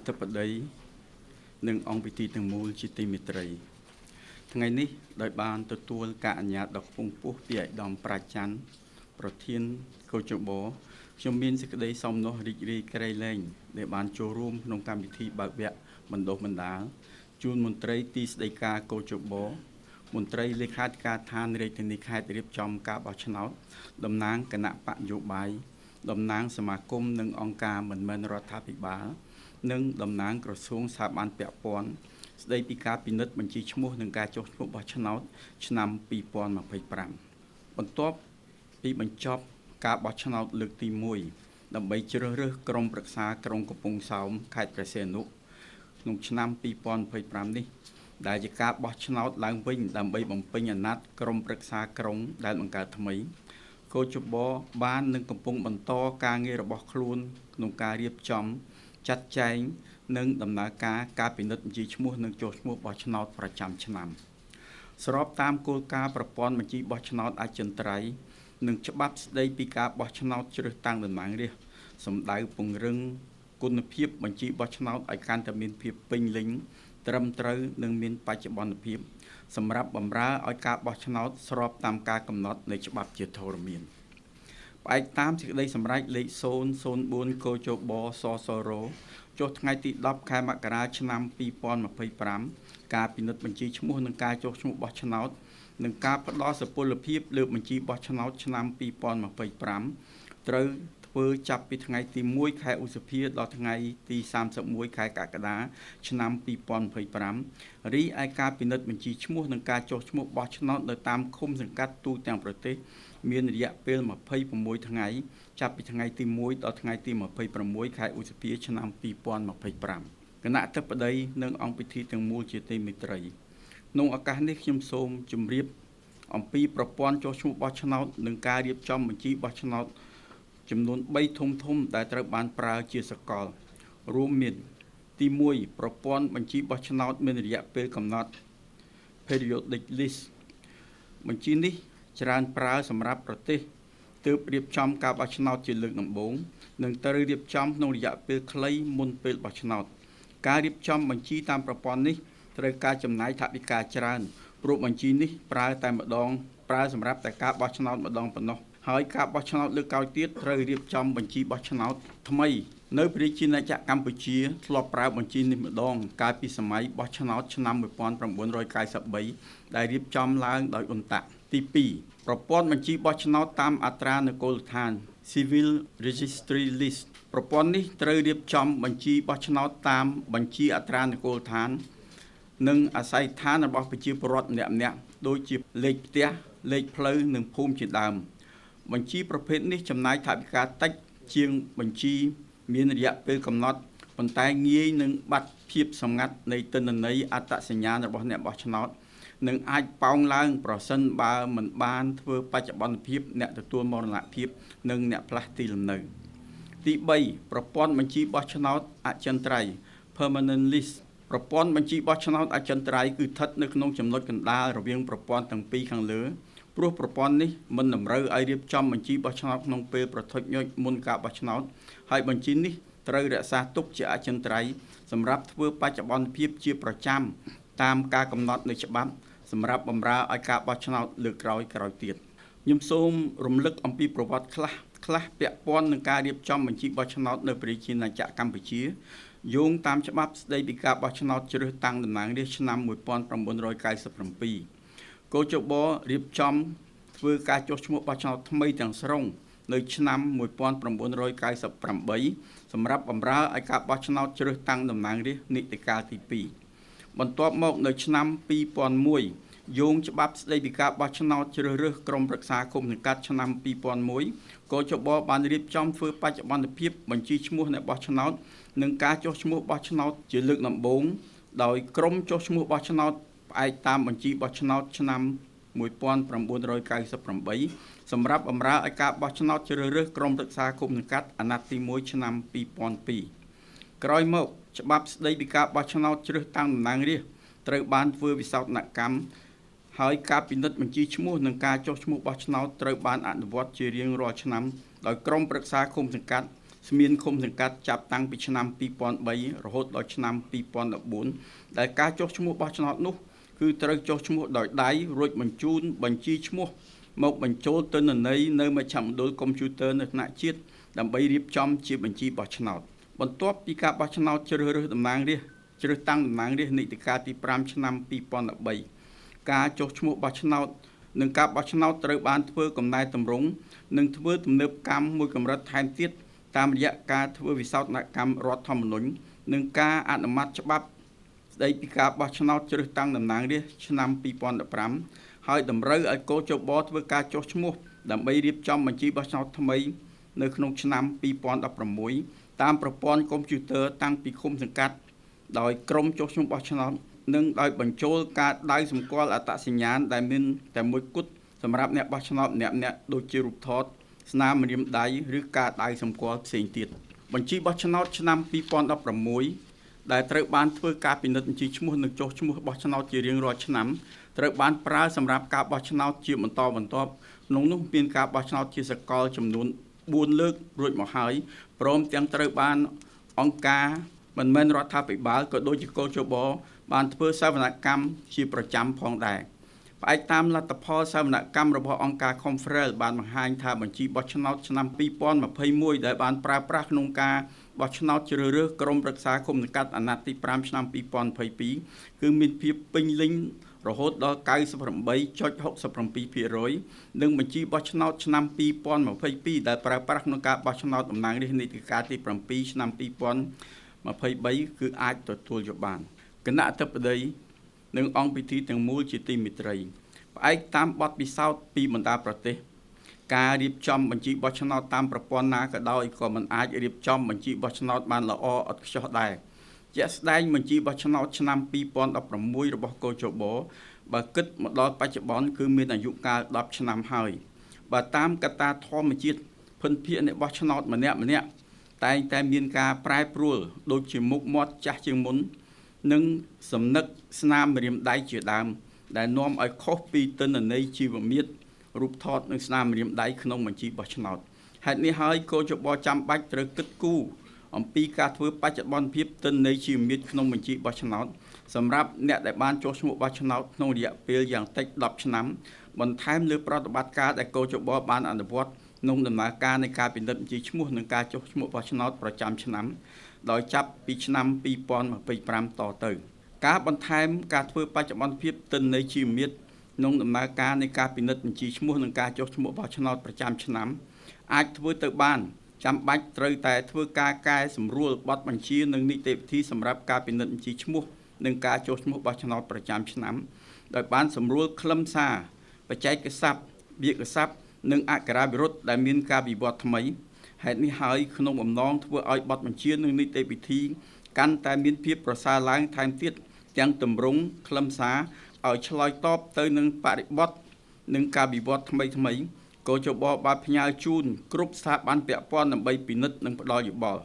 ធិបតីនិងអង្គពិធីទាំងមូលជាទីមេត្រីថ្ងៃនេះដោយបានទទួលការអនុញ្ញាតដ៏ខ្ពង់ខ្ពស់ពីឯកឧត្តមប្រាជ្ញច័ន្ទប្រធានកោជបខ្ញុំមានសេចក្តីសោមនស្សរីករាយក្រៃលែងដែលបានចូលរួមក្នុងកម្មវិធីបើកវគ្គបណ្ដុះបណ្ដាលជូនមន្ត្រីទីស្តីការកោជបមន្ត្រីលេខាធិការឋានរាជធានីខេត្តរៀបចំការបោះឆ្នោតតំណាងគណៈបកនយោបាយតំណាងសមាគមនិងអង្គការមិនមែនរដ្ឋាភិបាលនិងតំណាងក្រសួងស្ថាប័នពាក់ព័ន្ធស្ដីពីការពិនិត្យបញ្ជីឈ្មោះនិងការចុះឈ្មោះបោះឆ្នោតឆ្នាំ2025បន្ទាប់ពីបញ្ចប់ការបោះឆ្នោតលើកទី1ដើម្បីជ្រើសរើសក្រុមប្រឹក្សាក្រុងកំពង់សោមខេត្តព្រះសីហនុក្នុងឆ្នាំ2025នេះដែលជាការបោះឆ្នោតឡើងវិញដើម្បីបំពេញអាណត្តិក្រុមប្រឹក្សាក្រុងដែលបង្កើតថ្មីកោជបបាននឹងកំពុងបន្តការងាររបស់ខ្លួនក្នុងការរៀបចំចាត់ចែងនិងដំណើរការពិនិត្យបញ្ជីឈ្មោះនិងចុះឈ្មោះបោះឆ្នោតប្រចាំឆ្នាំស្របតាមគោលការណ៍ប្រព័ន្ធបញ្ជីបោះឆ្នោតអចិន្ត្រៃយ៍និងច្បាប់ស្តីពីការបោះឆ្នោតជ្រើសតាំងតំណាងរាស្ត្រសម្ដៅពង្រឹងគុណភាពបញ្ជីបោះឆ្នោតឲ្យកាន់តែមានភាពពេញលេញត្រឹមត្រូវនិងមានបច្ចុប្បន្នភាពសម្រាប់បម្រើឲ្យការបោះឆ្នោតស្របតាមការកំណត់នៃច្បាប់ជាធរមានផ្អែកតាមសេចក្តីសម្រេចលេខ004កោជបសសរចុះថ្ងៃទី10ខែមករាឆ្នាំ2025ការពិនិត្យបញ្ជីឈ្មោះនិងការចុះឈ្មោះបោះឆ្នោតនិងការផ្តល់សុពលភាពលើបញ្ជីបោះឆ្នោតឆ្នាំ2025ត្រូវធ្វើចាប់ពីថ្ងៃទី1ខែឧសភាដល់ថ្ងៃទី31ខែកក្កដាឆ្នាំ2025រីឯការពិនិត្យបញ្ជីឈ្មោះនិងការចុះឈ្មោះបោះឆ្នោតនៅតាមឃុំសង្កាត់ទូទាំងប្រទេសមានរយៈពេល26ថ្ងៃចាប់ពីថ្ងៃទី1ដល់ថ្ងៃទី26ខែឧសភាឆ្នាំ2025គណៈអធិបតីនិងអង្គពិធីទាំងមូលជាទីមេត្រីក្នុងឱកាសនេះខ្ញុំសូមជម្រាបអំពីប្រព័ន្ធចុះឈ្មោះបោះឆ្នោតនិងការរៀបចំបញ្ជីបោះឆ្នោតចំនួន3ធំដែលត្រូវបានប្រើជាសកលរួមមានទី1ប្រព័ន្ធបញ្ជីបោះឆ្នោតមានរយៈពេលកំណត់ periodic list បញ្ជីនេះច្រើនប្រើសម្រាប់ប្រទេសទើបរៀបចំការបោះឆ្នោតជាលើកដំបូងនិងត្រូវរៀបចំក្នុងរយៈពេលខ្លីមុនពេលបោះឆ្នោតការរៀបចំបញ្ជីតាមប្រព័ន្ធនេះត្រូវការចំណាយថវិកាច្រើនព្រោះបញ្ជីនេះប្រើសម្រាប់តែការបោះឆ្នោតម្ដងប៉ុណ្ណោះហើយការបោះឆ្នោតលើកក្រោយទៀតត្រូវរៀបចំបញ្ជីបោះឆ្នោតថ្មីនៅព្រះរាជាណាចក្រកម្ពុជាធ្លាប់ប្រើបញ្ជីនេះម្ដងកាលពីសម័យបោះឆ្នោតឆ្នាំ1993ដែលរៀបចំឡើងដោយអ៊ុនតាក់ទី2ប្រព័ន្ធបញ្ជីបោះឆ្នោតតាមអត្រានគរដ្ឋាន Civil Registry List ប្រព័ន្ធនេះត្រូវរៀបចំបញ្ជីបោះឆ្នោតតាមបញ្ជីអត្រានគរដ្ឋាននិងអាស័យដ្ឋានរបស់ប្រជាពលរដ្ឋម្នាក់ៗដូចជាលេខផ្ទះលេខផ្លូវនិងភូមិជាដើមបញ្ជីប្រភេទនេះចំណាយថវិកាតិចជាងបញ្ជីមានរយៈពេលកំណត់ប៉ុន្តែងាយនឹងបាត់ភាពសម្ងាត់នៃទិន្នន័យអត្តសញ្ញាណរបស់អ្នកបោះឆ្នោតនិងអាចប៉ោងឡើងប្រសិនបើមិនបានធ្វើបច្ចុប្បន្នភាពអ្នកទទួលមរណភាពនិងអ្នកផ្លាស់ទីលំនៅទី3ប្រព័ន្ធបញ្ជីបោះឆ្នោតអចិន្ត្រៃយ៍ Permanent List ប្រព័ន្ធបញ្ជីបោះឆ្នោតអចិន្ត្រៃយ៍គឺស្ថិតនៅក្នុងចំណុចកណ្ដាលរវាងប្រព័ន្ធទាំងពីរខាងលើព្រោះប្រព័ន្ធនេះមិនតម្រូវឲ្យរៀបចំបញ្ជីបោះឆ្នោតក្នុងពេលប្រថុចញុចមុនការបោះឆ្នោតហើយបញ្ជីនេះត្រូវរក្សាទុកជាអចិន្ត្រៃយ៍សម្រាប់ធ្វើបច្ចុប្បន្នភាពជាប្រចាំតាមការកំណត់នៃច្បាប់សម្រាប់បម្រើឲ្យការបោះឆ្នោតលើកក្រោយទៀតខ្ញុំសូមរំលឹកអំពីប្រវត្តិខ្លះពាក់ព័ន្ធនឹងការរៀបចំបញ្ជីបោះឆ្នោតនៅព្រះរាជាណាចក្រកម្ពុជាយោងតាមច្បាប់ស្តីពីការបោះឆ្នោតជ្រើសតាំងតំណាងរាស្ត្រឆ្នាំ1997កោជបរៀបចំធ្វើការចុះឈ្មោះបោះឆ្នោតថ្មីទាំងស្រុងនៅឆ្នាំ1998សម្រាប់បម្រើឲ្យការបោះឆ្នោតជ្រើសតាំងតំណាងរាស្ត្រនីតិកាលទី2បន្ទាប់មកនៅឆ្នាំ2001យោងច្បាប់ស្តីពីការបោះឆ្នោតជ្រើសរើសក្រុមប្រឹក្សាគុំសង្កាត់ឆ្នាំ2001កោជបបានរៀបចំធ្វើបច្ចុប្បន្នភាពបញ្ជីឈ្មោះអ្នកបោះឆ្នោតនិងការចុះឈ្មោះបោះឆ្នោតជាលើកដំបូងដោយក្រុមចុះឈ្មោះបោះឆ្នោតផ្អែកតាមបញ្ជីបោះឆ្នោតឆ្នាំ1998សម្រាប់បម្រើឲ្យការបោះឆ្នោតជ្រើសរើសក្រុមប្រឹក្សាគុំសង្កាត់អាណត្តិទី1ឆ្នាំ2002ក្រោយមកច្បាប់ស្តីពីការបោះឆ្នោតជ្រើសតាំងតំណាងរាស្ត្រត្រូវបានធ្វើវិសោធនកម្មហើយការពិនិត្យបញ្ជីឈ្មោះនិងការចុះឈ្មោះបោះឆ្នោតត្រូវបានអនុវត្តជារៀងរាល់ឆ្នាំដោយក្រុមប្រឹក្សាគុំសង្កាត់ ស្មានឃុំសង្កាត់ចាប់តាំងពីឆ្នាំ2003រហូតដល់ឆ្នាំ2014ដែលការចុះឈ្មោះបោះឆ្នោតនោះគឺត្រូវចុះឈ្មោះដោយដៃរួចបញ្ជូនបញ្ជីឈ្មោះមកបញ្ចូលទិន្នន័យនៅមជ្ឈមណ្ឌលកុំព្យូទ័រនៅថ្នាក់ជាតិដើម្បីរៀបចំជាបញ្ជីបោះឆ្នោតបន្ទាប់ពីការបោះឆ្នោតជ្រើសរើសតំណាងរាស្ត្រជ្រើសតាំងតំណាងរាស្ត្រនីតិកាលទី5ឆ្នាំ2013ការចុះឈ្មោះបោះឆ្នោតនិងការបោះឆ្នោតត្រូវបានធ្វើកំណែតម្រង់និងធ្វើទំនើបកម្មមួយកម្រិតថែមទៀតតាមរយៈការធ្វើវិសោធនកម្មរដ្ឋធម្មនុញ្ញនិងការអនុម័តច្បាប់ស្តីពីការបោះឆ្នោតជ្រើសតាំងតំណាងរាស្ត្រឆ្នាំ2015ហើយតម្រូវឲ្យកោជបធ្វើការចុះឈ្មោះដើម្បីរៀបចំបញ្ជីបោះឆ្នោតថ្មីនៅក្នុងឆ្នាំ2016តាមប្រព័ន្ធកុំព្យូទ័រតាំងពីឃុំសង្កាត់ដោយក្រុមចុះឈ្មោះបោះឆ្នោតនិងដោយបញ្ចូលការដៅសម្គាល់អត្តសញ្ញាណដែលមានតែមួយគត់សម្រាប់អ្នកបោះឆ្នោតម្នាក់ៗដូចជារូបថតស្នាមម្រាមដៃឬការដៅសម្គាល់ផ្សេងទៀតបញ្ជីបោះឆ្នោតឆ្នាំ2016ដែលត្រូវបានធ្វើការពិនិត្យបញ្ជីឈ្មោះនិងចុះឈ្មោះបោះឆ្នោតជារៀងរាល់ឆ្នាំត្រូវបានប្រើសម្រាប់ការបោះឆ្នោតជាបន្តបន្ទាប់ក្នុងនោះមានការបោះឆ្នោតជាសកលចំនួន4លើករួចមកហើយព្រមទាំងត្រូវបានអង្គការមិនមែនរដ្ឋាភិបាលក៏ដូចជាកោជបបានធ្វើសវនកម្មជាប្រចាំផងដែរផ្អែកតាមលទ្ធផលសវនកម្មរបស់អង្គការ Conference បានបង្ហាញថាបញ្ជីបោះឆ្នោតឆ្នាំ2021ដែលបានប្រើប្រាស់ក្នុងការបោះឆ្នោតជ្រើសរើសក្រុមប្រឹក្សាគុំសង្កាត់អាណត្តិទី5ឆ្នាំ2022គឺមានភាពពេញលេញរហូតដល់ 98.67% និងបញ្ជីបោះឆ្នោតឆ្នាំ2022ដែលប្រើប្រាស់ក្នុងការបោះឆ្នោតតំណាងរាស្ត្រនីតិកាលទី7ឆ្នាំ2023គឺអាចទទួលយកបានគណៈអធិបតីនិងអង្គពិធីទាំងមូលជាទីមេត្រីផ្អែកតាមបទពិសោធន៍ពីបណ្ដាប្រទេសការរៀបចំបញ្ជីបោះឆ្នោតតាមប្រព័ន្ធណាក៏ដោយក៏មិនអាចរៀបចំបញ្ជីបោះឆ្នោតបានល្អឥតខ្ចោះដែរជាក់ស្ដែងបញ្ជីបោះឆ្នោតឆ្នាំ2016របស់កោជបបើគិតមកដល់បច្ចុប្បន្នគឺមានអាយុកាល10ឆ្នាំហើយបើតាមកត្តាធម្មជាតិភិនភាគអ្នកបោះឆ្នោតម្នាក់តែងតែមានការប្រែប្រួលដូចជាមុខមាត់ចាស់ជាងមុននិងសំណឹកស្នាមម្រាមដៃជាដើមដែលនាំឲ្យខុសពីទិន្នន័យជីវមាត្ររូបថតនិងស្នាមម្រាមដៃក្នុងបញ្ជីបោះឆ្នោតហេតុនេះហើយកោជបចាំបាច់ត្រូវគិតគូរអំពីការធ្វើបច្ចុប្បន្នភាពទិន្នន័យជីវមាត្រក្នុងបញ្ជីបោះឆ្នោតសម្រាប់អ្នកដែលបានចុះឈ្មោះបោះឆ្នោតក្នុងរយៈពេលយ៉ាងតិច10ឆ្នាំបន្ថែមលើប្រតិបត្តិការដែលកោជបបានអនុវត្តក្នុងដំណើរការនៃការពិនិត្យបញ្ជីឈ្មោះនិងការចុះឈ្មោះបោះឆ្នោតប្រចាំឆ្នាំដោយចាប់ពីឆ្នាំ2025តទៅការបន្ថែមការធ្វើបច្ចុប្បន្នភាពទិន្នន័យជីវមាត្រក្នុងដំណើរការនៃការពិនិត្យបញ្ជីឈ្មោះនិងការចុះឈ្មោះបោះឆ្នោតប្រចាំឆ្នាំអាចធ្វើទៅបានចាំបាច់ត្រូវតែធ្វើការកែសម្រួលបទបញ្ជានិងនីតិវិធីសម្រាប់ការពិនិត្យបញ្ជីឈ្មោះនិងការចុះឈ្មោះបោះឆ្នោតប្រចាំឆ្នាំដោយបានសម្រួលខ្លឹមសារបច្ចេកសព្ទវាក្យសព្ទនិងអក្ខរាវិរុទ្ធដែលមានការវិវត្តថ្មីហេតុនេះហើយក្នុងបំណងធ្វើឲ្យបទបញ្ជានិងនីតិវិធីកាន់តែមានភាពប្រសើរឡើងថែមទៀតទាំងទម្រង់ខ្លឹមសារឲ្យឆ្លើយតបទៅនឹងបរិបទនិងការវិវត្តថ្មីកោជបបានផ្ញើជូនគ្រប់ស្ថាប័នពាក់ព័ន្ធដើម្បីពិនិត្យនិងផ្ដល់យោបល់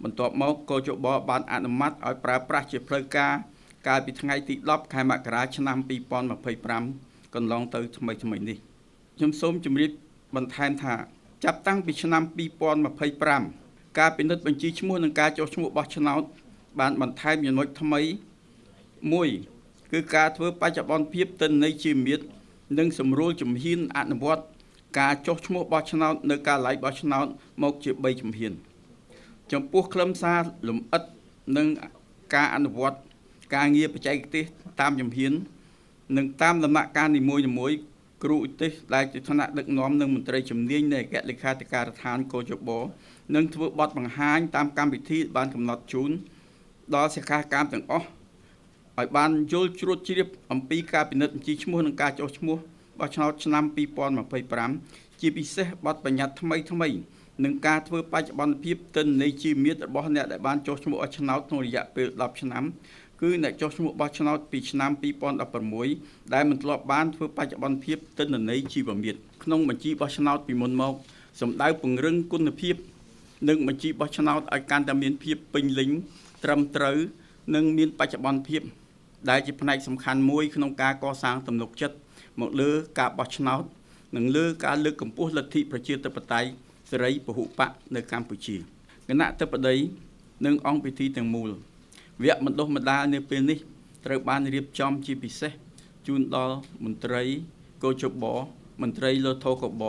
បន្ទាប់មកកោជបបានអនុម័តឲ្យប្រើប្រាស់ជាផ្លូវការកាលពីថ្ងៃទី10ខែមករាឆ្នាំ2025កន្លងទៅថ្មីនេះខ្ញុំសូមជម្រាបបន្ថែមថាចាប់តាំងពីឆ្នាំ2025ការពិនិត្យបញ្ជីឈ្មោះនិងការចុះឈ្មោះបោះឆ្នោតបានបន្ថែមចំណុចថ្មីមួយគឺការធ្វើបច្ចុប្បន្នភាពទិន្នន័យជីវមាត្រនិងសម្រួលជំហានអនុវត្តការចុះឈ្មោះបោះឆ្នោតនៅកាលឡៃបោះឆ្នោតមកជា3ជំហានចំពោះខ្លឹមសារលម្អិតនិងការអនុវត្តការងារបច្ចេកទេសតាមជំហាននិងតាមដំណាក់កាលនីមួយៗគ្រូឧទ្ទេសដែលជាថ្នាក់ដឹកនាំនិងមន្ត្រីជំនាញនៃអគ្គលេខាធិការដ្ឋានកោជបនឹងធ្វើបទបង្ហាញតាមកម្មវិធីបានកំណត់ជូនដល់សិក្ខាកាមទាំងអស់ឲ្យបានយល់ជ្រួតជ្រាបអំពីការពិនិត្យបញ្ជីឈ្មោះនិងការចុះឈ្មោះបោះឆ្នោតឆ្នាំ2025ជាពិសេសបទបញ្ញត្តិថ្មីនិងការធ្វើបច្ចុប្បន្នភាពទិន្នន័យជីវមាត្ររបស់អ្នកដែលបានចុះឈ្មោះបោះឆ្នោតក្នុងរយៈពេល10ឆ្នាំគឺអ្នកចុះឈ្មោះបោះឆ្នោតពីឆ្នាំ2016ដែលមិនធ្លាប់បានធ្វើបច្ចុប្បន្នភាពទិន្នន័យជីវមាត្រក្នុងបញ្ជីបោះឆ្នោតពីមុនមកសម្ដៅពង្រឹងគុណភាពនិងបញ្ជីបោះឆ្នោតឲ្យកាន់តែមានភាពពេញលេញត្រឹមត្រូវនិងមានបច្ចុប្បន្នភាពដែលជាផ្នែកសំខាន់មួយក្នុងការកសាងទំនុកចិត្តមកលើការបោះឆ្នោតនិងលើការលើកកម្ពស់លទ្ធិប្រជាធិបតេយ្យសេរីពហុបកនៅកម្ពុជា គណៈទឹកបតីនិងអង្គពិធីទាំងមូលវគ្គបណ្ដុះបណ្ដាលនៅពេលនេះត្រូវបានរៀបចំជាពិសេសជូនដល់មន្ត្រីកោជបមន្ត្រីលោធកប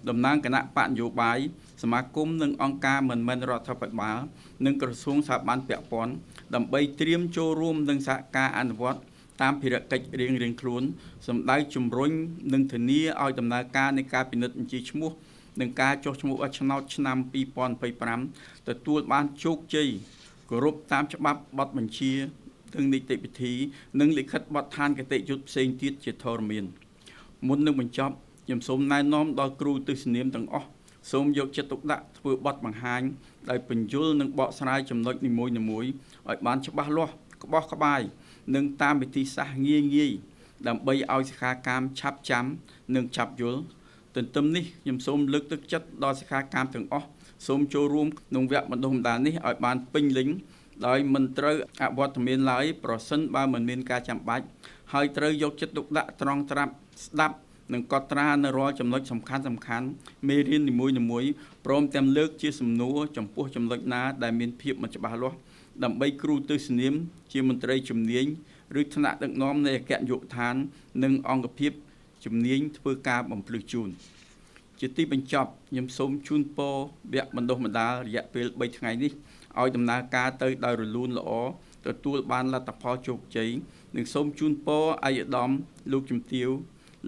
តំណាងគណៈបកនយោបាយសមាគមនិងអង្គការមិនមែនរដ្ឋាភិបាលនិងក្រសួងស្ថាប័នពាក់ព័ន្ធដើម្បីត្រៀមចូលរួមនឹងសហការអនុវត្តតាមភារកិច្ចរៀងៗខ្លួនសម្ដៅជំរុញនិងធានាឲ្យដំណើរការនៃការពិនិត្យបញ្ជីឈ្មោះនិងការចុះឈ្មោះបោះឆ្នោតឆ្នាំ2025ទទួលបានជោគជ័យគោរពតាមច្បាប់បទបញ្ជានិងនីតិវិធីនិងលិខិតបទដ្ឋានគតិយុត្តផ្សេងទៀតជាធរមានមុននឹងបញ្ចប់ខ្ញុំសូមណែនាំដល់គ្រូទស្សនាមទាំងអស់សូមយកចិត្តទុកដាក់ធ្វើបទបង្ហាញដោយពន្យល់និងបកស្រាយចំណុចនីមួយៗឲ្យបានច្បាស់លាស់ក្បោះក្បាយនិងតាមវិធីសាស្ត្រងាយដើម្បីឲ្យសិក្ខាកាមឆាប់ចាំនិងឆាប់យល់ទន្ទឹមនេះខ្ញុំសូមលើកទឹកចិត្តដល់សិក្ខាកាមទាំងអស់សូមចូលរួមក្នុងវគ្គបណ្ដុះបណ្ដាលនេះឲ្យបានពេញលេញដោយមិនត្រូវអវត្តមានឡើយប្រសិនបើមិនមានការចាំបាច់ហើយត្រូវយកចិត្តទុកដាក់ត្រង់ត្រាប់ស្ដាប់និងកត់ត្រានៅរាល់ចំណុចសំខាន់មេរៀននីមួយៗព្រមទាំងលើកជាសំណួរចំពោះចំណុចណាដែលមានភាពមិនច្បាស់លាស់ដើម្បីគ្រូទស្សនាមជាមន្ត្រីជំនាញឬថ្នាក់ដឹកនាំនៃអគ្គនាយកដ្ឋាននិងអង្គភាពជំនាញធ្វើការបំភ្លឺជូនជាទីបញ្ចប់ខ្ញុំសូមជូនពរវគ្គបណ្ដុះបណ្ដាលរយៈពេល3ថ្ងៃនេះឲ្យដំណើរការទៅដោយរលូនល្អទទួលបានលទ្ធផលជោគជ័យនិងសូមជូនពរឯកឧត្តមលោកជំទាវ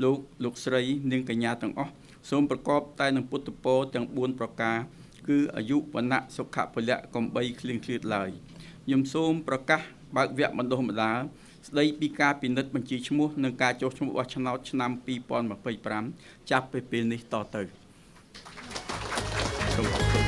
លោកស្រីនាងកញ្ញាទាំងអស់សូមប្រកបតែនឹងពុទ្ធពរទាំង4ប្រការគឺអាយុវណ្ណៈសុខៈពលៈកំបីគ្លៀងគ្លាតឡើយខ្ញុំសូមប្រកាសបើកវគ្គបណ្ដុះបណ្ដាលស្ដីពីការពិនិត្យបញ្ជីឈ្មោះនិងការចុះឈ្មោះបោះឆ្នោតឆ្នាំ2025ចាប់ពីពេលនេះតទៅសូមអរគុណ